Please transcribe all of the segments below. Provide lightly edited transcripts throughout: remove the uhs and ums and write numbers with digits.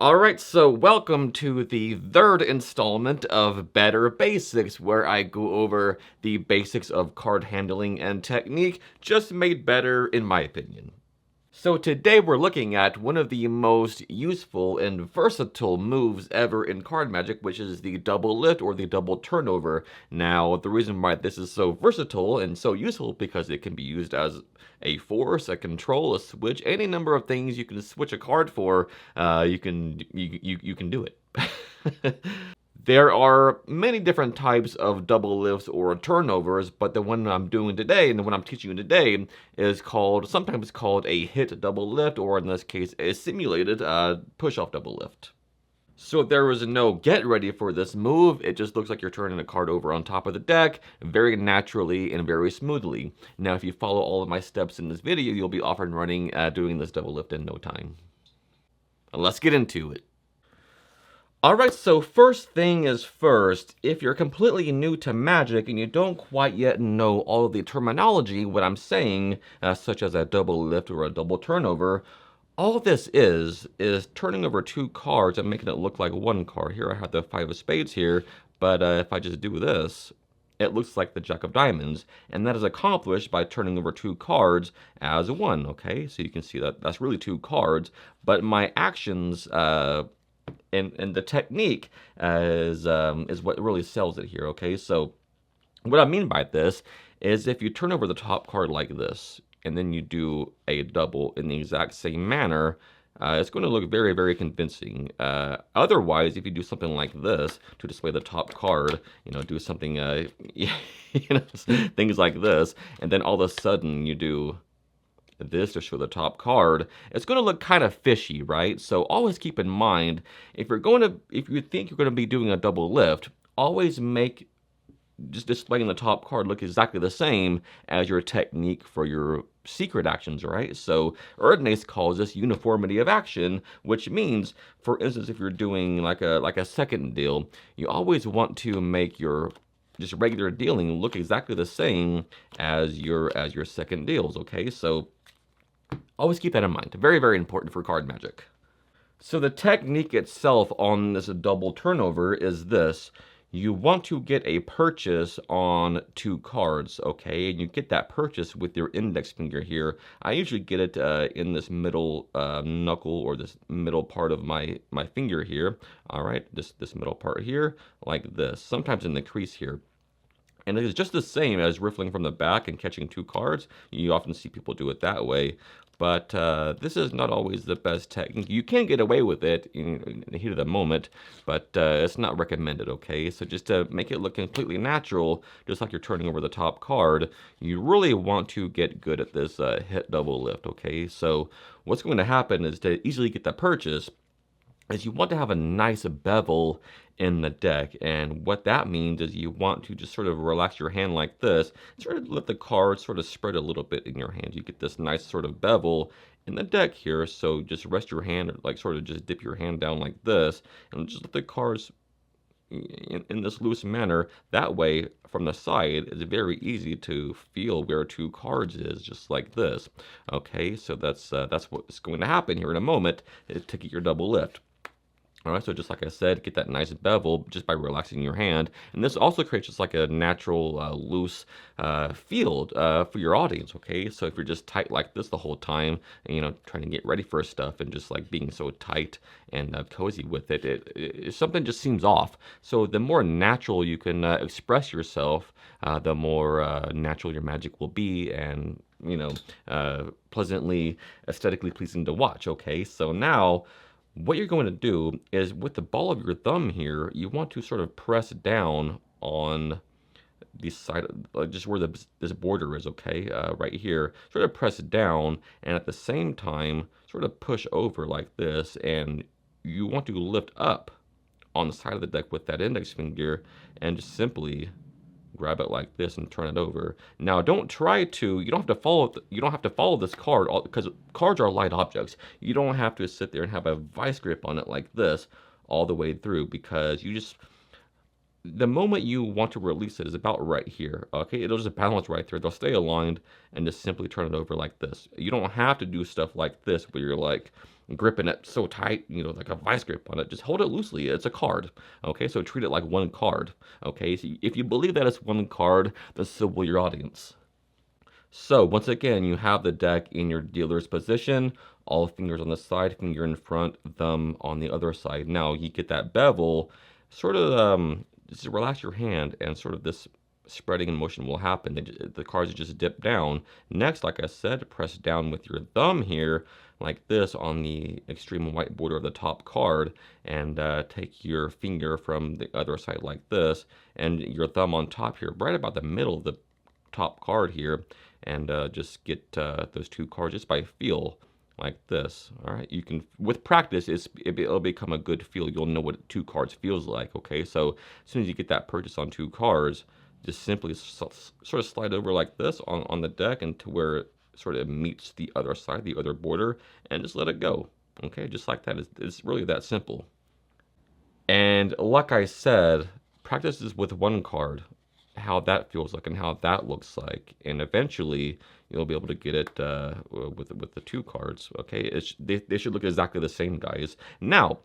Alright, so welcome to the third installment of Better Basics, where I go over the basics of card handling and technique, just made better in my opinion. So today we're looking at one of the most useful and versatile moves ever in card magic, which is the double lift or the double turnover. Now, the reason why this is so versatile and so useful because it can be used as a force, a control, a switch, any number of things you can switch a card for, you can do it. There are many different types of double lifts or turnovers, but the one I'm doing today and the one I'm teaching you today is sometimes called a hit double lift, or in this case, a simulated push-off double lift. So there is no get ready for this move, it just looks like you're turning a card over on top of the deck very naturally and very smoothly. Now if you follow all of my steps in this video, you'll be off and running doing this double lift in no time. Let's get into it. Alright, so first thing is first, if you're completely new to Magic and you don't quite yet know all of the terminology, what I'm saying, such as a double lift or a double turnover, all this is turning over two cards and making it look like one card. Here I have the Five of Spades here, but if I just do this, it looks like the Jack of Diamonds, and that is accomplished by turning over two cards as one, okay? So you can see that that's really two cards, but my actions, and the technique is what really sells it here, okay? So what I mean by this is if you turn over the top card like this, and then you do a double in the exact same manner, it's going to look very, very convincing. Otherwise, if you do something like this to display the top card, do something, things like this, and then all of a sudden you do this to show the top card, it's going to look kind of fishy, right? So always keep in mind, if you think you're going to be doing a double lift, always make just displaying the top card look exactly the same as your technique for your secret actions, right? So Erdnase calls this uniformity of action, which means, for instance, if you're doing like a second deal, you always want to make your just regular dealing look exactly the same as your second deals, okay? So always keep that in mind. Very, very important for card magic. So the technique itself on this double turnover is this. You want to get a purchase on two cards, okay? And you get that purchase with your index finger here. I usually get it in this middle knuckle, or this middle part of my finger here. All right, this middle part here, like this. Sometimes in the crease here. And it is just the same as riffling from the back and catching two cards. You often see people do it that way. But this is not always the best technique. You can get away with it in the heat of the moment, but it's not recommended, okay? So just to make it look completely natural, just like you're turning over the top card, you really want to get good at this hit double lift, okay? So what's going to happen is to easily get that purchase, is you want to have a nice bevel in the deck, and what that means is you want to just sort of relax your hand like this, sort of let the cards sort of spread a little bit in your hand. You get this nice sort of bevel in the deck here, so just rest your hand, or like sort of just dip your hand down like this, and just let the cards in this loose manner. That way, from the side, it's very easy to feel where two cards is, just like this. Okay, so that's what's going to happen here in a moment, to get your double lift. Alright, so just like I said, get that nice bevel just by relaxing your hand. And this also creates just like a natural, loose field for your audience, okay? So if you're just tight like this the whole time, and, trying to get ready for stuff and just like being so tight and cozy with it, something just seems off. So the more natural you can express yourself, the more natural your magic will be, and, pleasantly, aesthetically pleasing to watch, okay? So now, what you're going to do is, with the ball of your thumb here, you want to sort of press down on the side, just where this border is, okay, right here. Sort of press down, and at the same time, sort of push over like this, and you want to lift up on the side of the deck with that index finger, and just simply grab it like this and turn it over. Now, you don't have to follow this card, because cards are light objects. You don't have to sit there and have a vice grip on it like this all the way through, because the moment you want to release it is about right here, okay? It'll just balance right there. They'll stay aligned, and just simply turn it over like this. You don't have to do stuff like this where you're like gripping it so tight, like a vice grip on it. Just hold it loosely. It's a card. Okay, so treat it like one card. Okay, so if you believe that it's one card, then so will your audience. So once again, you have the deck in your dealer's position, all fingers on the side, finger in front, thumb on the other side. Now you get that bevel, sort of just relax your hand and sort of this spreading in motion will happen. The cards just dip down. Next, like I said, press down with your thumb here, like this on the extreme white border of the top card, and take your finger from the other side like this, and your thumb on top here, right about the middle of the top card here, and just get those two cards just by feel like this. All right, you can, with practice, it'll become a good feel. You'll know what two cards feels like. Okay, so as soon as you get that purchase on two cards, just simply sort of slide over like this on the deck and to where it sort of meets the other side, the other border, and just let it go. Okay, just like that. It's really that simple. And like I said, practice is with one card, how that feels like and how that looks like, and eventually you'll be able to get it with the two cards. Okay, they should look exactly the same, guys. Now,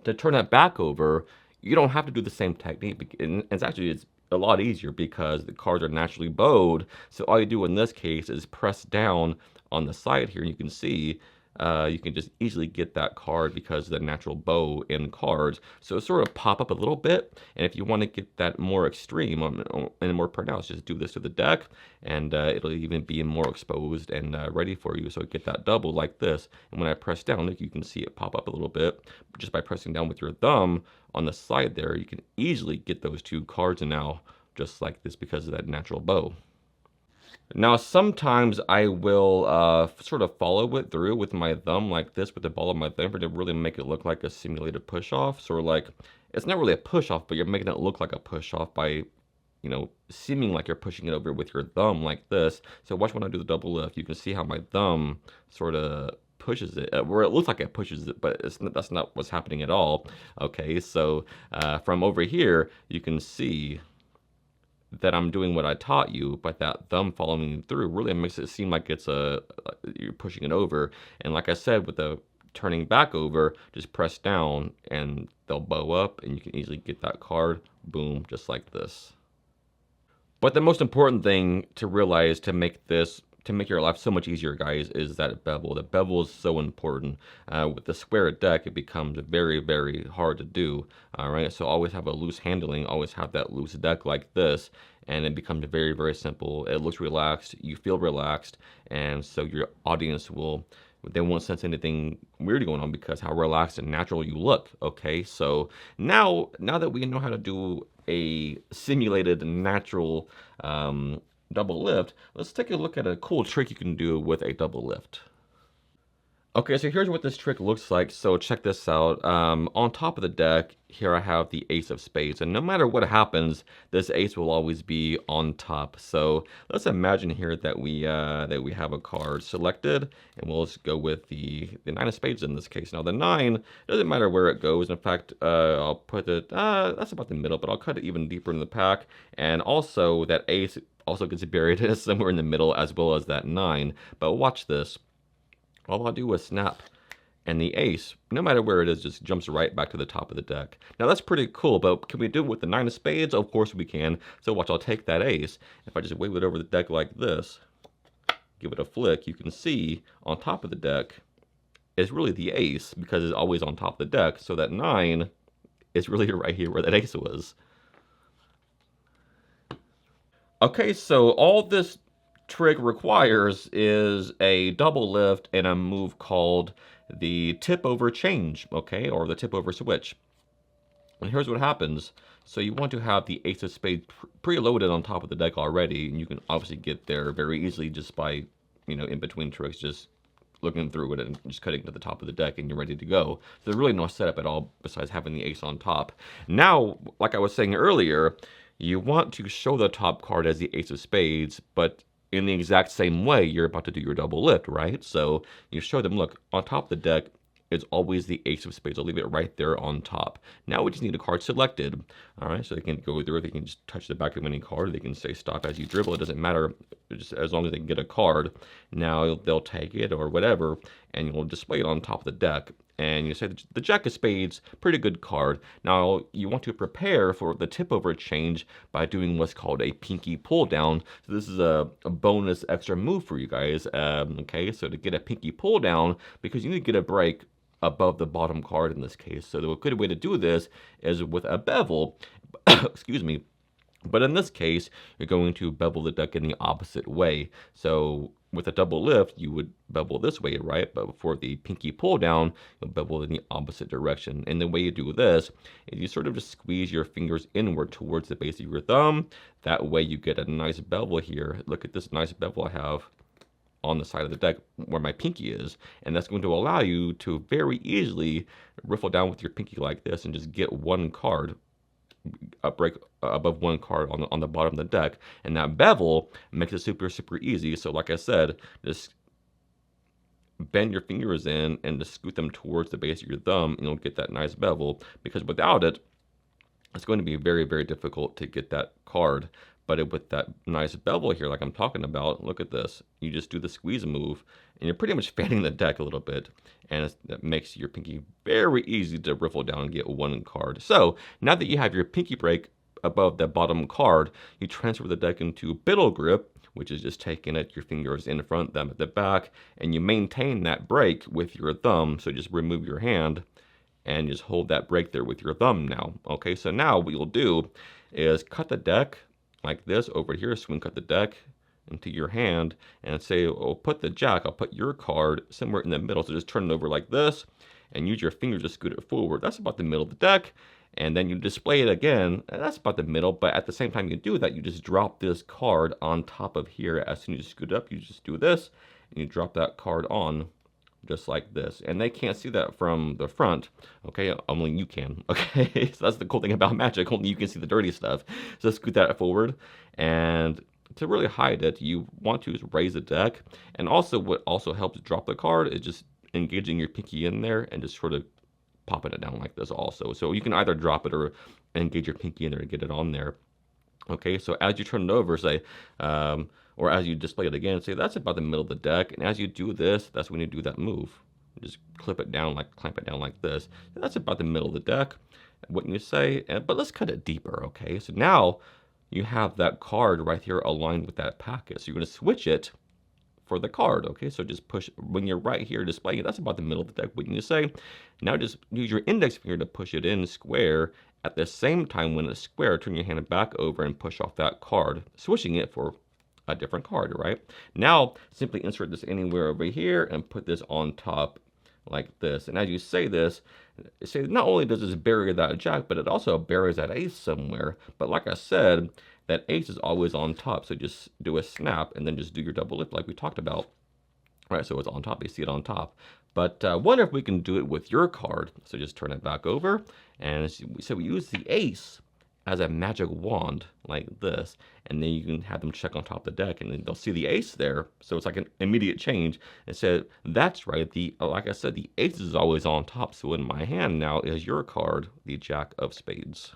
to turn it back over, you don't have to do the same technique. And it's a lot easier because the cards are naturally bowed. So all you do in this case is press down on the side here, and you can see you can just easily get that card because of the natural bow in cards. So it sort of pop up a little bit, and if you want to get that more extreme and more pronounced, just do this to the deck, and it'll even be more exposed and ready for you. So get that double like this, and when I press down, you can see it pop up a little bit. Just by pressing down with your thumb on the side there, you can easily get those two cards now, just like this, because of that natural bow. Now, sometimes I will sort of follow it through with my thumb like this, with the ball of my thumb, to really make it look like a simulated push-off. Sort of like, it's not really a push-off, but you're making it look like a push-off by, seeming like you're pushing it over with your thumb like this. So watch when I do the double lift. You can see how my thumb sort of pushes it, where it looks like it pushes it, but that's not what's happening at all. Okay, so from over here, you can see that I'm doing what I taught you, but that thumb following through really makes it seem like it's you're pushing it over. And like I said, with the turning back over, just press down and they'll bow up, and you can easily get that card, boom, just like this. But the most important thing to realize to make your life so much easier, guys, is that bevel. The bevel is so important. With the square deck, it becomes very, very hard to do. All right, so always have a loose handling, always have that loose deck like this, and it becomes very, very simple. It looks relaxed, you feel relaxed, and so your audience they won't sense anything weird going on because how relaxed and natural you look. Okay, so now that we know how to do a simulated natural double lift, let's take a look at a cool trick you can do with a double lift. Okay, so here's what this trick looks like. So check this out. On top of the deck, here I have the ace of spades, and no matter what happens, this ace will always be on top. So let's imagine here that we have a card selected, and we'll just go with the nine of spades in this case. Now the nine, doesn't matter where it goes. In fact, I'll put it that's about the middle, but I'll cut it even deeper in the pack. And also that ace also gets buried somewhere in the middle, as well as that nine. But watch this. All I'll do is snap, and the ace, no matter where it is, just jumps right back to the top of the deck. Now that's pretty cool, but can we do it with the nine of spades? Of course we can. So watch, I'll take that ace. If I just wave it over the deck like this, give it a flick, you can see on top of the deck is really the ace, because it's always on top of the deck. So that nine is really right here where that ace was. Okay, so all this trick requires is a double lift and a move called the Tipover change, okay, or the Tipover switch. And here's what happens. So you want to have the ace of spades preloaded on top of the deck already, and you can obviously get there very easily just by, in between tricks, just looking through it and just cutting to the top of the deck, and you're ready to go. So there's really no setup at all besides having the ace on top. Now, like I was saying earlier, you want to show the top card as the ace of spades, but in the exact same way you're about to do your double lift, right? So you show them, look, on top of the deck is always the ace of spades. I'll leave it right there on top. Now we just need a card selected. All right, so they can go through, they can just touch the back of any card, they can say stop as you dribble, it doesn't matter, just as long as they can get a card. Now they'll take it or whatever, and you'll display it on top of the deck. And you say the Jack of Spades, pretty good card. Now, you want to prepare for the tip over change by doing what's called a pinky pull down. So this is a bonus extra move for you guys. Okay, so to get a pinky pull down, because you need to get a break above the bottom card in this case. So the good way to do this is with a bevel, excuse me. But in this case, you're going to bevel the deck in the opposite way. So with a double lift, you would bevel this way, right? But for the pinky pull down, you'll bevel in the opposite direction. And the way you do this is you sort of just squeeze your fingers inward towards the base of your thumb. That way you get a nice bevel here. Look at this nice bevel I have on the side of the deck where my pinky is. And that's going to allow you to very easily riffle down with your pinky like this and just get one card, a break above one card on the bottom of the deck. And that bevel makes it super easy. So like I said, just bend your fingers in and just scoot them towards the base of your thumb, and you'll get that nice bevel, because without it, it's going to be very difficult to get that card. But with that nice bevel here, like I'm talking about, look at this. You just do the squeeze move, and you're pretty much fanning the deck a little bit. And that makes your pinky very easy to riffle down and get one card. So now that you have your pinky break above the bottom card, you transfer the deck into biddle grip, which is just taking it, your fingers in front, them at the back, and you maintain that break with your thumb. So just remove your hand and just hold that break there with your thumb now. Okay, so now what you'll do is cut the deck like this over here, swing cut the deck into your hand, and say, oh, put the Jack, I'll put your card somewhere in the middle. So just turn it over like this, and use your fingers to scoot it forward. That's about the middle of the deck. And then you display it again, and that's about the middle, but at the same time you do that, you just drop this card on top of here. As soon as you scoot up, you just do this, and you drop that card on, just like this. And they can't see that from the front, okay? Only you can, okay? So that's the cool thing about Magic, only you can see the dirty stuff. So scoot that forward, and to really hide it, you want to raise the deck. And also what also helps drop the card is just engaging your pinky in there and just sort of popping it down like this also. So you can either drop it or engage your pinky in there to get it on there. Okay, so as you turn it over, say, or as you display it again, say that's about the middle of the deck. And as you do this, that's when you do that move. Just clip it down, clamp it down like this. That's about the middle of the deck, wouldn't you say? But let's cut it deeper, okay? So now you have that card right here aligned with that packet. So you're going to switch it for the card, okay? So just push, when you're right here displaying it, that's about the middle of the deck, wouldn't you say? Now just use your index finger to push it in square. At the same time, when it's square, turn your hand back over and push off that card, switching it for a different card, right? Now, simply insert this anywhere over here and put this on top like this. And as you say this, say not only does this bury that Jack, but it also buries that ace somewhere. But like I said, that ace is always on top. So just do a snap and then just do your double lift like we talked about. Right, so it's on top, you see it on top. But wonder if we can do it with your card. So just turn it back over. And so we use the ace as a magic wand like this, and then you can have them check on top of the deck, and then they'll see the ace there. So it's like an immediate change. And so that's right. Like I said, the ace is always on top. So in my hand now is your card, the Jack of Spades.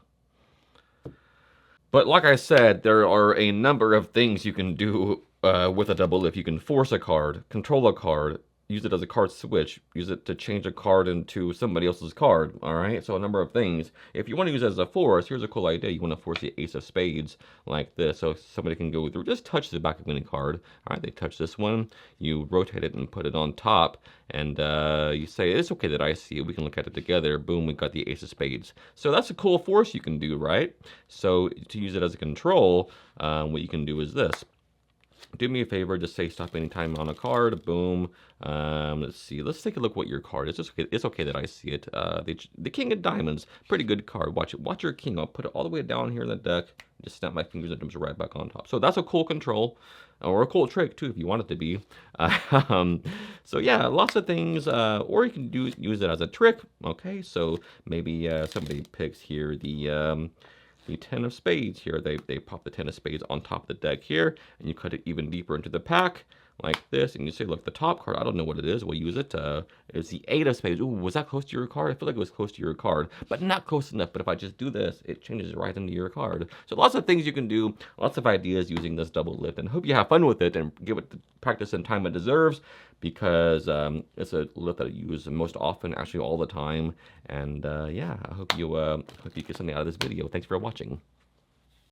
But like I said, there are a number of things you can do with a double lift. You can force a card, control a card, use it as a card switch, use it to change a card into somebody else's card, all right? So a number of things. If you want to use it as a force, here's a cool idea. You want to force the ace of spades like this, so somebody can go through, just touch the back of any card. All right, they touch this one, you rotate it and put it on top, and you say, it's okay that I see it, we can look at it together. Boom, we got the ace of spades. So that's a cool force you can do, right? So to use it as a control, what you can do is this. Do me a favor, just say stop anytime on a card. Boom. Let's see. Let's take a look what your card is. It's okay that I see it. The King of Diamonds. Pretty good card. Watch it. Watch your king. I'll put it all the way down here in the deck. Just snap my fingers and it comes right back on top. So that's a cool control. Or a cool trick, too, if you want it to be. So, yeah, lots of things. Or you can use it as a trick. Okay, so maybe somebody picks here the 10 of spades here. They pop the 10 of spades on top of the deck here, and you cut it even deeper into the pack. like this, and you say, look, the top card, I don't know what it is. We'll use it. It's the 8 of spades. Ooh, was that close to your card? I feel like it was close to your card, but not close enough. But if I just do this, it changes right into your card. So lots of things you can do, lots of ideas using this double lift, and hope you have fun with it and give it the practice and time it deserves, because it's a lift that I use most often, actually all the time. And yeah, I hope you get something out of this video. Thanks for watching.